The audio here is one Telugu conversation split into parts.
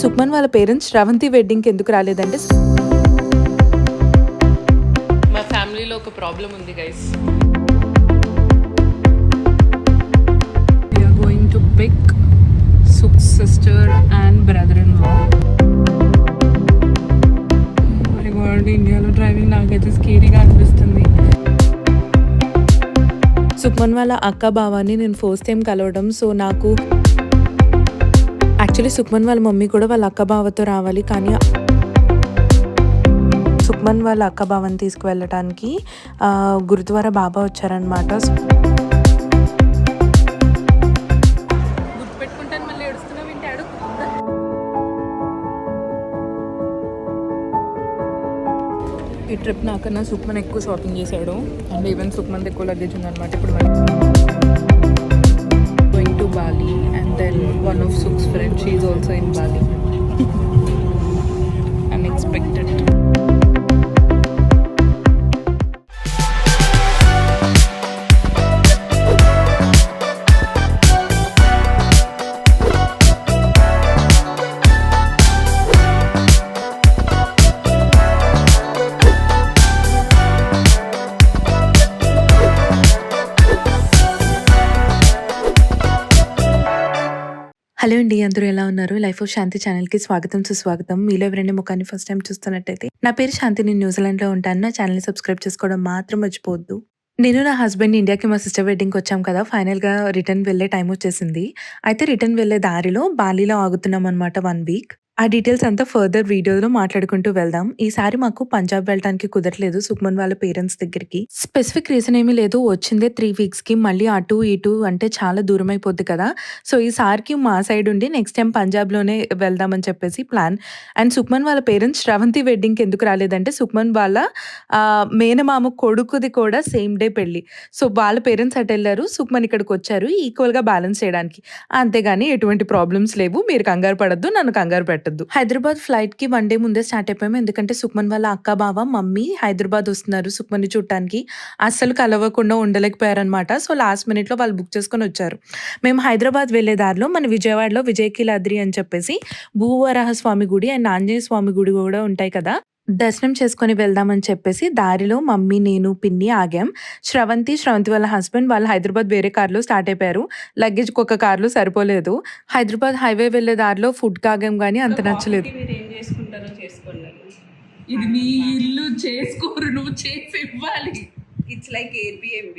సుక్మన్ వాళ్ళ పేరెంట్స్ శ్రవంతి వెడ్డింగ్కి ఎందుకు రాలేదంటే మా ఫ్యామిలీలో ఒక ప్రాబ్లం ఉంది guys. We are going to pick Sukh's sister and brother-in-law. Oh my God, ఇండియాలో డ్రైవింగ్ నాకైతే స్కేరీగా అనిపిస్తుంది. సుక్మన్ వాళ్ళ అక్క బావాని నేను ఫస్ట్ టైం కలవడం. సో నాకు యాక్చువల్లీ సుక్మన్ వాళ్ళ మమ్మీ కూడా వాళ్ళ అక్క బావతో రావాలి, కానీ సుక్మన్ వాళ్ళ అక్క బావని తీసుకువెళ్ళటానికి గురుద్వారా బాబా వచ్చారనమాట. గుర్తుపెట్టుకుంటాను, మళ్ళీ ఏడుస్తున్నావు వింటాడు. ఈ ట్రిప్ నాకన్నా సుక్మన్ ఎక్కువ షాపింగ్ చేశాడు అండ్ ఈవెన్ సుక్మన్ ఎక్కువ లగేజ్ ఉందన్నమాట. ఇప్పుడు మరి going to Bali and then one of సుక్స్ friend she is also in Bali. Unexpected. Hello అండి, అందరూ ఎలా ఉన్నారు? లైఫ్ ఆఫ్ శాంతి ఛానల్కి స్వాగతం సుస్వాగతం. మీలో ఎవరైనా ముఖాన్ని ఫస్ట్ టైం చూస్తున్నట్టయితే నా పేరు శాంతి, నేను న్యూజిలాండ్లో ఉంటాను. నా ఛానల్ని సబ్స్క్రైబ్ చేసుకోవడం మాత్రం మర్చిపోవద్దు. నేను నా హస్బెండ్ ఇండియాకి మా సిస్టర్ వెడ్డింగ్కి వచ్చాం కదా, ఫైనల్గా రిటర్న్ వెళ్ళే టైం వచ్చేసింది. అయితే రిటర్న్ వెళ్ళే దారిలో బాలీలో ఆగుతున్నాం అనమాట 1 వీక్. ఆ డీటెయిల్స్ అంతా ఫర్దర్ వీడియోలో మాట్లాడుకుంటూ వెళ్దాం. ఈసారి మాకు పంజాబ్ వెళ్ళడానికి కుదరలేదు సుక్మన్ వాళ్ళ పేరెంట్స్ దగ్గరికి. స్పెసిఫిక్ రీజన్ ఏమీ లేదు, వచ్చిందే 3 వీక్స్కి, మళ్ళీ అటు ఇటు అంటే చాలా దూరం అయిపోద్ది కదా. సో ఈసారికి మా సైడ్ ఉండి నెక్స్ట్ టైం పంజాబ్లోనే వెళ్దామని చెప్పేసి ప్లాన్. అండ్ సుక్మన్ వాళ్ళ పేరెంట్స్ శ్రవంతి వెడ్డింగ్కి ఎందుకు రాలేదంటే సుక్మన్ వాళ్ళ మేనమామ కొడుకుది కూడా సేమ్ డే పెళ్లి. సో వాళ్ళ పేరెంట్స్ అటు వెళ్ళారు, సుక్మన్ ఇక్కడికి వచ్చారు ఈక్వల్గా బ్యాలెన్స్ చేయడానికి. అంతేగాని ఎటువంటి ప్రాబ్లమ్స్ లేవు, మీరు కంగారు పడద్దు, నన్ను కంగారు పెట్టద్దు. హైదరాబాద్ ఫ్లైట్ కి 1 డే ముందే స్టార్ట్ అయిపోయాము, ఎందుకంటే సుక్మన్ వాళ్ళ అక్క బావ మమ్మీ హైదరాబాద్ వస్తున్నారు సుక్మన్ని చూడటానికి. అస్సలు కలవకుండా ఉండలేకపోయారనమాట. సో లాస్ట్ మినిట్ లో వాళ్ళు బుక్ చేసుకొని వచ్చారు. మేము హైదరాబాద్ వెళ్లే దారిలో మన విజయవాడలో విజయకీలాద్రి అని చెప్పేసి భూవరాహ స్వామి గుడి అండ్ ఆంజనేయ స్వామి గుడి కూడా ఉంటాయి కదా, దర్శనం చేసుకొని వెళ్దామని చెప్పేసి దారిలో మమ్మీ, నేను, పిన్ని ఆగాం. శ్రవంతి వాళ్ళ హస్బెండ్ వాళ్ళు హైదరాబాద్ వేరే కార్లో స్టార్ట్ అయిపోయారు. లగేజ్ ఒక కార్లో సరిపోలేదు. హైదరాబాద్ హైవే వెళ్లే దారిలో ఫుడ్ కాగాం కానీ అంత నచ్చలేదు. ఏం చేసుకుంటారో చేసుకోండి, ఇది నీ ఇల్లు, చేసుకోరు, నువ్వు చేసి ఇవ్వాలి. It's like Airbnb.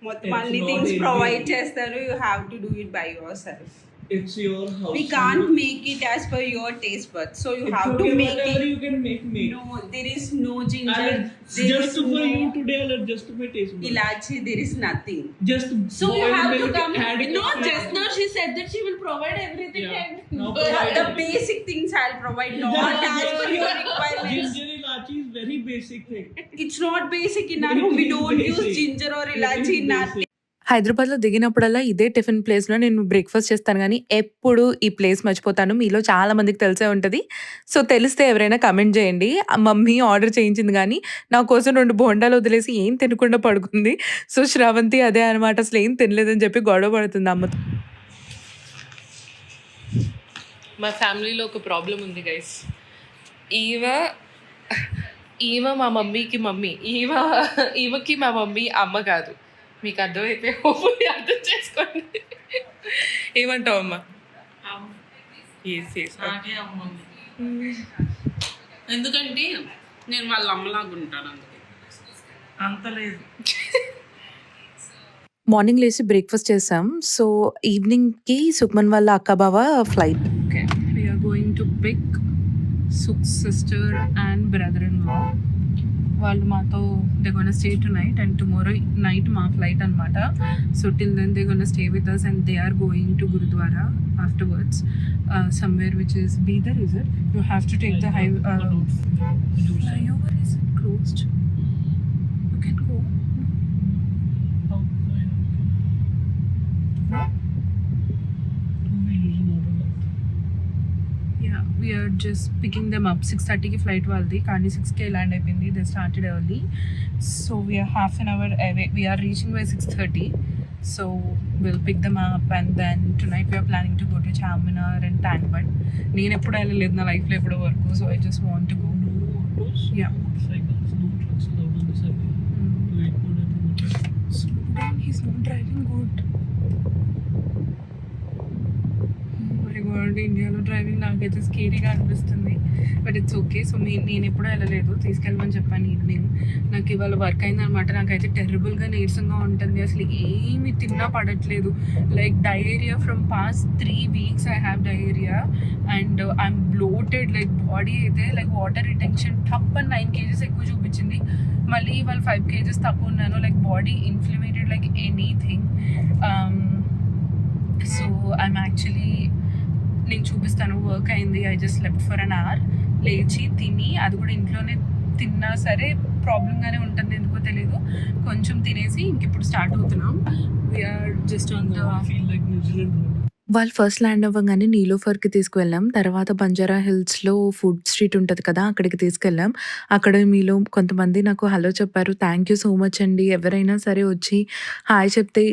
మొత్తం అన్ని థింగ్స్ ప్రొవైడ్ చేస్తారు. You have to do it by your self. It's your house. We can't make it as per your taste buds, so you have to make whatever it. you can make. No, there is no ginger. I'll There just is for no you today, I'll adjust to my taste buds. ilachi. There is nothing. Just So you boil have to milk, come. add it No, to just now she said that she will provide everything. Yeah. And Now but provide the it. basic things I'll provide, not as per your requirements. Ginger ilachi is very basic thing. It's not basic in our home. We It is don't use basic. ginger or It ilachi is in our. basic. హైదరాబాద్లో దిగినప్పుడల్లా ఇదే టిఫిన్ ప్లేస్లో నేను బ్రేక్ఫాస్ట్ చేస్తాను, కానీ ఎప్పుడు ఈ ప్లేస్ మర్చిపోతాను. మీలో చాలా మందికి తెలిసే ఉంటుంది. సో తెలిస్తే ఎవరైనా కమెంట్ చేయండి. మమ్మీ ఆర్డర్ చేయించింది కానీ నా కోసం 2 బోండాలు వదిలేసి ఏం తినకుండా పడుకుంది. సో శ్రవంతి అదే అనమాట, అసలు ఏం తినలేదని చెప్పి గొడవ పడుతుంది అమ్మతో. మా ఫ్యామిలీలో ఒక ప్రాబ్లం ఉంది గైస్. ఈమె మా మమ్మీకి మమ్మీ, ఈమెకి మా మమ్మీ అమ్మ కాదు. మీకు అర్థమైతే హోప్ఫుల్లీ అర్థం చేసుకోండి. ఏమంటావు అమ్మ? నాకే అమ్మమ్మ, ఎందుకంటే నేను వాళ్ళ అమ్మలాగా ఉంటాను, అందుకే అంత లేదు. మార్నింగ్ లేచి బ్రేక్ఫాస్ట్ చేసాం. సో ఈవినింగ్కి సుక్మన్ వాళ్ళ అక్క బావ flight. Okay, we are going to pick Sukh's sister and brother-in-law. వాళ్ళు మాతో they gonna stay tonight and tomorrow night మా ఫ్లైట్ అనమాట. So till then they gonna stay with us and they are going to gurudwara afterwards somewhere which is Bidar. Is it? You have to take the highway. Flyover is it closed? You can go. No? Yeah, we are just picking them up. 6:30 ki flight waldi, కానీ 6 land అయిపోయింది. They started early, so we are half an hour away. We are reaching by 6:30. So we'll pick them up, and then tonight we are planning to go to Charminar and Tangbad. నేను ఎప్పుడు వెళ్ళలేదు నా లైఫ్లో ఎప్పుడో వరకు, so I just want to go. No autos, Yeah. motorcycles, no trucks allowed on this highway. To 8 Slow down, he's not driving good. My God, ఇండియాలో డ్రైవింగ్ నాకైతే స్కేరీగా అనిపిస్తుంది, బట్ ఇట్స్ ఓకే. సో నేను ఎప్పుడూ వెళ్ళలేదు, తీసుకెళ్ళమని చెప్పాను ఈవినింగ్. నాకు ఇవాళ వర్క్ అయిందనమాట. నాకైతే టెర్రబుల్గా నీరసంగా ఉంటుంది, అసలు ఏమి తిన్నా పడట్లేదు. Like diarrhoea from past 3 weeks I have diarrhoea, and I'm bloated. Like body అయితే లైక్ వాటర్ రిటెన్షన్ టప్ అని 9 kgs ఎక్కువ చూపించింది. మళ్ళీ ఇవాళ 5 kgs తక్కువ ఉన్నాను. Like body inflammated like anything. So I'm actually, నేను చూపిస్తాను. వర్క్ అయింది, I just left for an hour. లేచి తిని, అది కూడా ఇంట్లోనే తిన్నా సరే ప్రాబ్లంగానే ఉంటుంది, ఎందుకో తెలియదు. కొంచెం తినేసి ఇంక ఇప్పుడు స్టార్ట్ అవుతున్నాం. We're just on the I feel like New Zealand road. వాళ్ళు ఫస్ట్ ల్యాండ్ అవ్వగానే నీలోఫర్‌కి తీసుకువెళ్ళాం. తర్వాత బంజారా హిల్స్‌లో ఫుడ్ స్ట్రీట్ ఉంటది కదా! అక్కడికి తీసుకెళ్ళాం. అక్కడ మీలో కొంతమంది నాకు హలో చెప్పారు. థ్యాంక్ యూ సో మచ్ అండి. ఎవరైనా సరే వచ్చి హాయ్ చెప్తే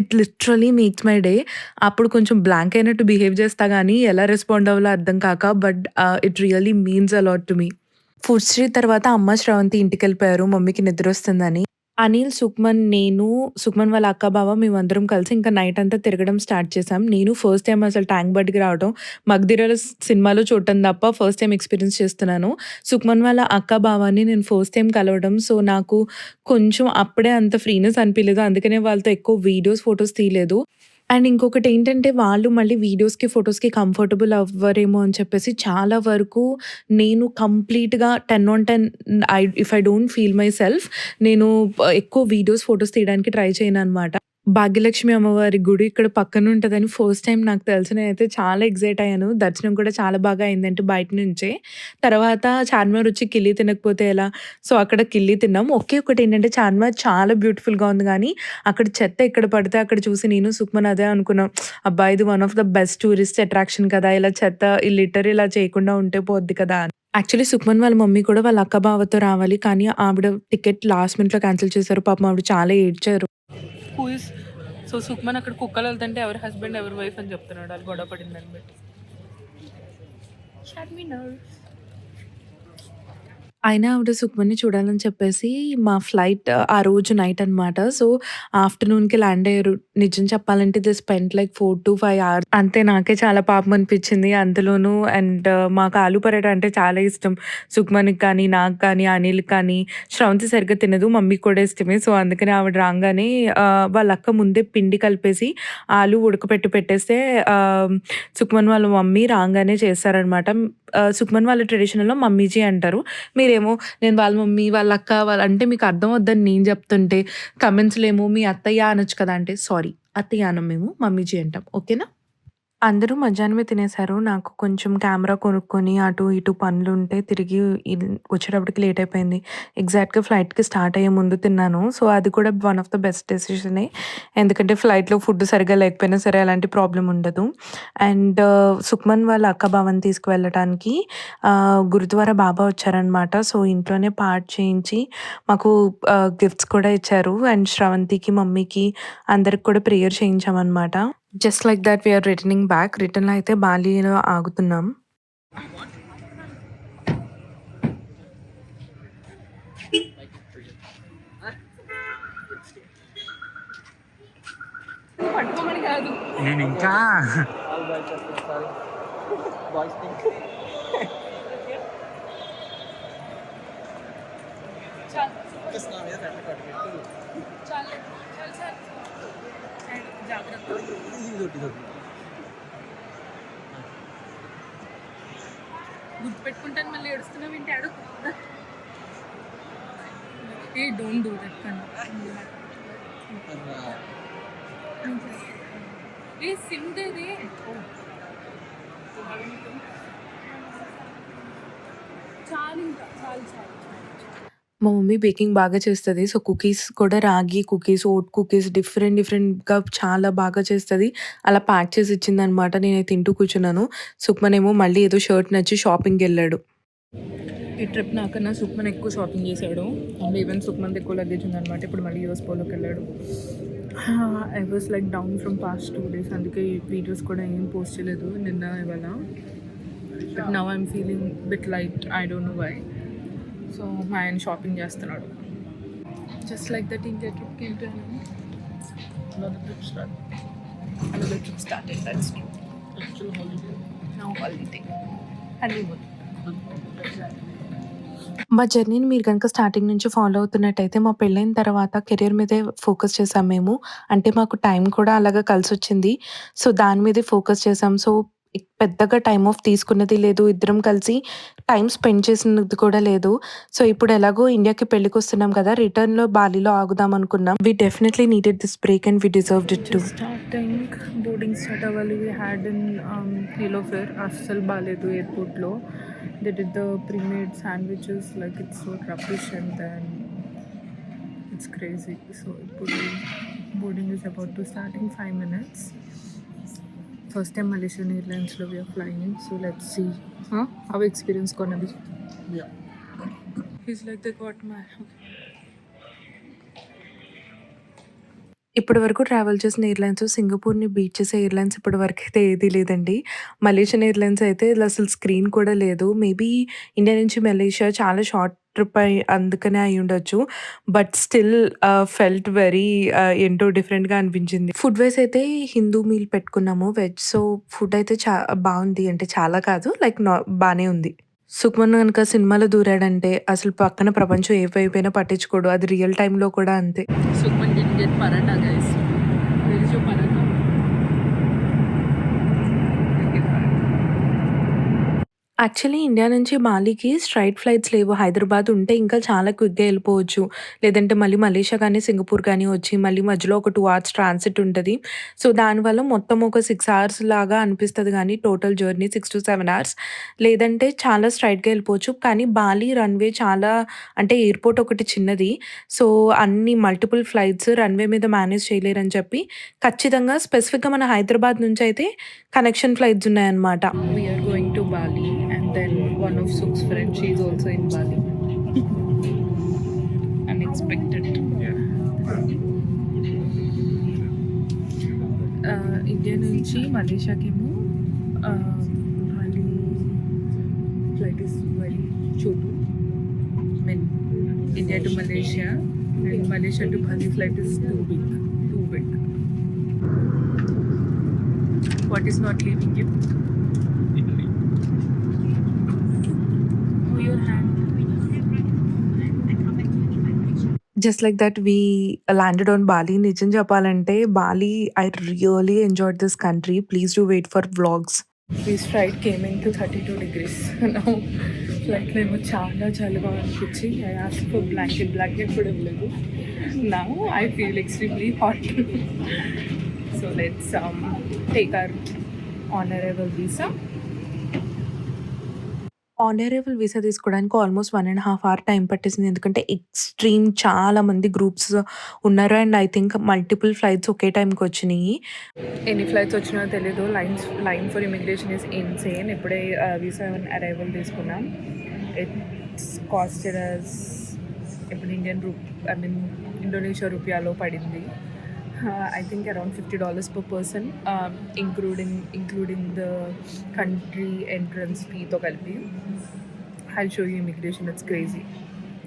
it literally makes my day. అప్పుడు కొంచెం బ్లాంక్ అయినట్టు బిహేవ్ చేస్తా గానీ, ఎలా రెస్పాండ్ అవ్వాలో అర్థం కాక, but it really means a lot to me. Food street తర్వాత అమ్మ, శ్రవంతి ఇంటికెళ్ళిపోయారు మమ్మీకి నిద్రొస్తుందని. అనిల్, సుక్మన్, నేను, సుక్మన్ వాళ్ళ అక్క, బావ మేమందరం కలిసి ఇంకా నైట్ అంతా తిరగడం స్టార్ట్ చేశాం. నేను ఫస్ట్ టైమ్ అసలు ట్యాంక్ బండ్‌కి రావడం, మగధీరలో సినిమాలో చూడటం తప్ప ఫస్ట్ టైమ్ ఎక్స్‌పీరియన్స్ చేస్తున్నాను. సుక్మన్ వాళ్ళ అక్క, బావని నేను ఫస్ట్ టైమ్ కలవడం. సో, నాకు కొంచెం అప్పుడే అంత ఫ్రీనెస్ అనిపియలేదు. అందుకనే వాళ్ళతో ఎక్కువ వీడియోస్, ఫోటోస్ తీయలేదు. అండ్ ఇంకొకటేంటంటే, వాళ్ళు మళ్ళీ వీడియోస్‌కి, ఫోటోస్‌కి కంఫర్టబుల్ అవ్వరేమో అని చెప్పేసి చాలా వరకు నేను కంప్లీట్‌గా 10/10 if I don't feel my self, నేను ఎక్కువ వీడియోస్, ఫోటోస్ తీయడానికి ట్రై చేయననమాట. భాగ్యలక్ష్మి అమ్మవారి గుడి ఇక్కడ పక్కన ఉంటదని ఫస్ట్ టైమ్ నాకు తెలిసి నేనైతే చాలా ఎక్సైట్ అయ్యాను. దర్శనం కూడా చాలా బాగా అయిందంటే బయట నుంచే. తర్వాత చార్మినార్ వచ్చి కిల్లీ తినకపోతే ఎలా? సో, అక్కడ కిల్లీ తిన్నాం. ఒకే ఒకటేంటంటే చార్మినార్ చాలా బ్యూటిఫుల్‌గా ఉంది గానీ, అక్కడ చెత్త ఎక్కడ పడితే అక్కడ చూసి నేను, సుక్మన్ అదే అనుకున్నాం. అబ్బా! ఇది one of the best tourist attraction కదా! ఇలా చెత్త ఈ లిటర్ ఇలా చేయకుండా ఉంటే పోద్ది కదా అని. యాక్చువల్లీ సుక్మన్ వాళ్ళ మమ్మీ కూడా వాళ్ళ అక్క, బావతో రావాలి. కానీ ఆవిడ టికెట్ లాస్ట్ మినిట్‌లో క్యాన్సిల్ చేశారు. పాపం ఆవిడ చాలా ఏడ్చారు. హూ ఇస్ సో సుక్మన్ అక్కడ కుక్కలు వెళ్తుంటే ఎవరి హస్బెండ్ ఎవరి వైఫ్ అని చెప్తున్నాడు, వాళ్ళు గొడవ పడిందని బట్టి. అయినా ఆవిడ సుక్మన్‌ని చూడాలని చెప్పేసి మా ఫ్లైట్ ఆ రోజు నైట్ అనమాట. సో, ఆఫ్టర్‌నూన్‌కి ల్యాండ్ అయ్యారు. నిజం చెప్పాలంటే దే స్పెంట్ లైక్ 4-5 అవర్స్. అంతే, నాకే చాలా పాపం అనిపించింది అందులోనూ. అండ్ మాకు ఆలు పరోటా అంటే చాలా ఇష్టం. సుక్మన్‌కి కానీ, నాకు కానీ, అనిల్‌కి కానీ. శ్రవంతి సరిగ్గా తినదు, మమ్మీకి కూడా ఇష్టమే. సో, అందుకని ఆవిడ రాంగానే వాళ్ళ అక్క ముందే పిండి కలిపేసి ఆలు ఉడకపెట్టి పెట్టేస్తే సుక్మన్ వాళ్ళ మమ్మీ రాంగానే చేశారనమాట. సుక్మన్ వాళ్ళ ట్రెడిషనల్‌లో మమ్మీజీ అంటారు. మీరేమో నేను వాళ్ళ మమ్మీ, వాళ్ళ అక్క అంటే మీకు అర్థం అవుద్దని నేను చెప్తుంటే కామెంట్స్‌లో ఏమో మీ అత్తయ్య అనొచ్చు కదా! అంటే సారీ, అత్తయ్య అనం మేము, మమ్మీజీ అంటాం. ఓకేనా? అందరూ మధ్యాహ్నమే తినేసారు. నాకు కొంచెం కెమెరా కొనుక్కొని అటు ఇటు పనులుంటే తిరిగి వచ్చేటప్పటికి లేట్ అయిపోయింది. ఎగ్జాక్ట్‌గా ఫ్లైట్‌కి స్టార్ట్ అయ్యే ముందు తిన్నాను. సో, అది కూడా వన్ ఆఫ్ ద బెస్ట్ డెసిషనే. ఎందుకంటే ఫ్లైట్‌లో ఫుడ్ సరిగ్గా లేకపోయినా సరే ఎలాంటి ప్రాబ్లమ్ ఉండదు. అండ్ సుక్మన్ వాళ్ళ అక్క, బావని తీసుకువెళ్ళటానికి గురుద్వారా బాబా వచ్చారనమాట. సో, ఇంట్లోనే పార్ట్ చేయించి మాకు గిఫ్ట్స్ కూడా ఇచ్చారు. అండ్ శ్రవంతికి, మమ్మీకి అందరికి కూడా ప్రేయర్ చేయించామనమాట. Just like that we're returning back. రిటర్న్‌లో అయితే బాలీలో ఆగుతున్నాం. పట్టుకోమని కాదు, నేను ఇంకా గుర్తుపెట్టుకుంటాను మళ్ళీ ఏడుస్తున్నావు ఏంటి? ఆడు ఏ డోంట్ డూ దట్ కన్నా. ఏ సిమ్ దే రే చాలు, ఇంకా చాలు చాలు. మా మమ్మీ బేకింగ్ బాగా చేస్తది. సో, కుకీస్ కూడా రాగి కుకీస్, ఓట్ కుకీస్ డిఫరెంట్‌గా చాలా బాగా చేస్తది. అలా ప్యాక్ చేసి ఇచ్చిందనమాట. నేనైతే తింటూ కూర్చున్నాను. సుక్మన్ ఏమో మళ్ళీ ఏదో షర్ట్ నచ్చి షాపింగ్‌కెళ్ళాడు. ఈ ట్రిప్ నాకన్నా సుక్మన్ ఎక్కువ షాపింగ్ చేశాడు. అండ్ ఈవెన్ సుక్మన్‌ది ఎక్కువ లగేజ్ ఉందనమాట. ఇప్పుడు మళ్ళీ యూఎస్ పోలోకి వెళ్ళాడు. I was like down from past 2 days, అందుకే ఈ వీడియోస్ కూడా ఏం పోస్ట్ చేయలేదు నిన్న ఇవాళ. But now I'm feeling bit light, I don't know why. So మా ఆయన షాపింగ్ చేస్తున్నాడు. Just like that India trip came to Another trip start. another trip started. That's true. Actual holiday. Now holiday. Honeymoon. మా జర్నీని మీరు గనుక స్టార్టింగ్ నుంచి ఫాలో అవుతున్నట్టయితే మా పెళ్ళైన తర్వాత కెరియర్ మీదే ఫోకస్ చేసాం మేము. అంటే మాకు టైం కూడా అలాగా కలిసొచ్చింది. సో, దాని మీదే ఫోకస్ చేసాం. సో, పెద్దగా టైమ్ ఆఫ్ తీసుకున్నది లేదు. ఇద్దరం కలిసి టైమ్ స్పెండ్ చేసినది కూడా లేదు. సో, ఇప్పుడు ఎలాగో ఇండియాకి పెళ్ళికొస్తున్నాం కదా! రిటర్న్‌లో బాలీలో ఆగుదాం అనుకున్నాం. We definitely needed this break and we deserved it too. Just starting, boarding start అవ్వాలి. We had in Nilofer, అస్సలు బాలేదు ఎయిర్పోర్ట్లో. They did the pre-made sandwiches like it's so rubbish and then it's crazy. So ఇప్పుడు boarding is about to start in 5 minutes. First time Malaysian Airlines we are flying, so let's see how experience gonna be. Yeah. He's like they got my ఇప్పటి వరకు ట్రావెల్ చేసిన ఎయిర్‌లైన్స్ సింగపూర్‌ని బీట్ చేసే ఎయిర్‌లైన్స్ ఇప్పటి వరకైతే ఏదీ లేదండి. మలేషియన్ ఎయిర్‌లైన్స్ అయితే అసలు స్క్రీన్ కూడా లేదు. మేబీ ఇండియా నుంచి మలేషియా చాలా షార్ట్ ట్రిప్ అందుకనే అయ్యుండొచ్చు. బట్ స్టిల్ ఫెల్ట్ వెరీ ఏంటో డిఫరెంట్‌గా అనిపించింది. ఫుడ్ వైస్ అయితే హిందూ మీల్ పెట్టుకున్నాము వెజ్. సో, ఫుడ్ అయితే బావుంది. అంటే చాలా కాదు లైక్ బానే ఉంది. సుకుమార్ గనుక సినిమాలో దూరాడంటే అసలు పక్కన ప్రపంచం ఏ వైపైనా పట్టించుకోడు. అది రియల్ టైమ్‌లో కూడా అంతే. Sukman didn't get paratha, guys. Where is your paratha? Actually India నుంచి బాలీకి స్ట్రెయిట్ ఫ్లైట్స్ లేవు. హైదరాబాద్ ఉంటే ఇంకా చాలా క్విక్‌గా ఎళ్ళిపోవచ్చు. లేదంటే మళ్ళీ మలేషియా గానీ, సింగపూర్ గానీ వచ్చి మళ్ళీ మధ్యలో ఒక 2 అవర్స్ ట్రాన్సిట్ ఉంటది. సో, దానివల్ల మొత్తం ఒక 6 అవర్స్ లాగా అనిపిస్తది గానీ టోటల్ జర్నీ 6-7 అవర్స్. లేదంటే చాలా స్ట్రెయిట్‌గా ఎళ్ళిపోవచ్చు. కానీ బాలీ రన్‌వే చాలా అంటే ఎయిర్‌పోర్ట్ ఒకటి చిన్నది. సో, అన్ని మల్టిపుల్ ఫ్లైట్స్ రన్‌వే మీద మేనేజ్ చేయలేరని చెప్పి ఖచ్చితంగా స్పెసిఫిక్‌గా మన హైదరాబాద్ నుంచయితే కనెక్షన్ ఫ్లైట్స్ ఉన్నాయన్నమాట. We are going to Bali, and then one of Suk's friends, she is also in Bali. Unexpected. India నుంచి మలేషియాకేమో బాలి ఫ్లైట్ ఇస్ వెరీ చోటు. Mean India to Malaysia and Malaysia to Bali flight is too big. What is not leaving you? Italy. Oh, your hand. Just like that we landed on Bali. నిజం చెప్పాలంటే Bali I really enjoyed this country. Please do wait for vlogs. This flight came into 32 degrees. Now ఫ్లైట్లో ఏమో చాలా చలిగా అనిపించి ఐ ఆస్క్డ్ ఫర్ బ్లాంకెట్ కూడా ఇవ్వలేదు. Now I feel extremely hot. So let's take our honorable visa. Honourable visa తీసుకోవడానికి ఆల్మోస్ట్ 1.5 అవర్ టైం పట్టేసింది. ఎందుకంటే ఎక్స్‌ట్రీమ్ చాలా మంది గ్రూప్స్ ఉన్నారు. And I think multiple flights ఒకే టైంకి వచ్చినియి. ఎన్ని ఫ్లైట్స్ వచ్చినాయో తెలీదు. Line for immigration is insane. ఇప్పుడే వీసా అరైవల్ తీసుకున్నాం. ఇట్స్ కాస్టెడ్ అస్ ఇప్పుడు ఇండోనేషియా రూపియాలో పడింది. I think around $50 per person, including the country entrance fee తో కలిపి. I'll show you immigration. It's crazy.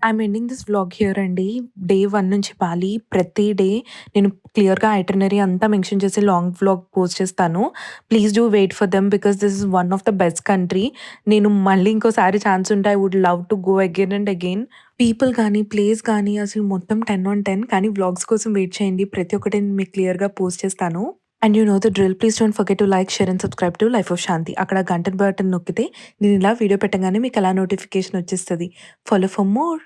I'm ending this vlog here అండి. డే 1 నుంచి బాలి ప్రతి డే నేను క్లియర్‌గా ఐటినరీ అంతా మెన్షన్ చేసి లాంగ్ వ్లాగ్ పోస్ట్ చేస్తాను. Please do wait for them because this is one of the best country. నేను మళ్ళీ ఇంకోసారి ఛాన్స్ ఉంటే I would love to go again and again. People కానీ, ప్లేస్ కానీ అసలు మొత్తం 10 on 10. కానీ వ్లాగ్స్ కోసం వెయిట్ చేయండి. ప్రతి ఒక్కటి నేను మీకు క్లియర్‌గా పోస్ట్ చేస్తాను. And you know the drill. Please don't forget to like, share and subscribe to life of Shanti. అక్కడ గంట బటన్ నొక్కితే నేను ఇలా వీడియో పెట్టగానే మీకు అలా నోటిఫికేషన్ వచ్చేస్తది. Follow for more.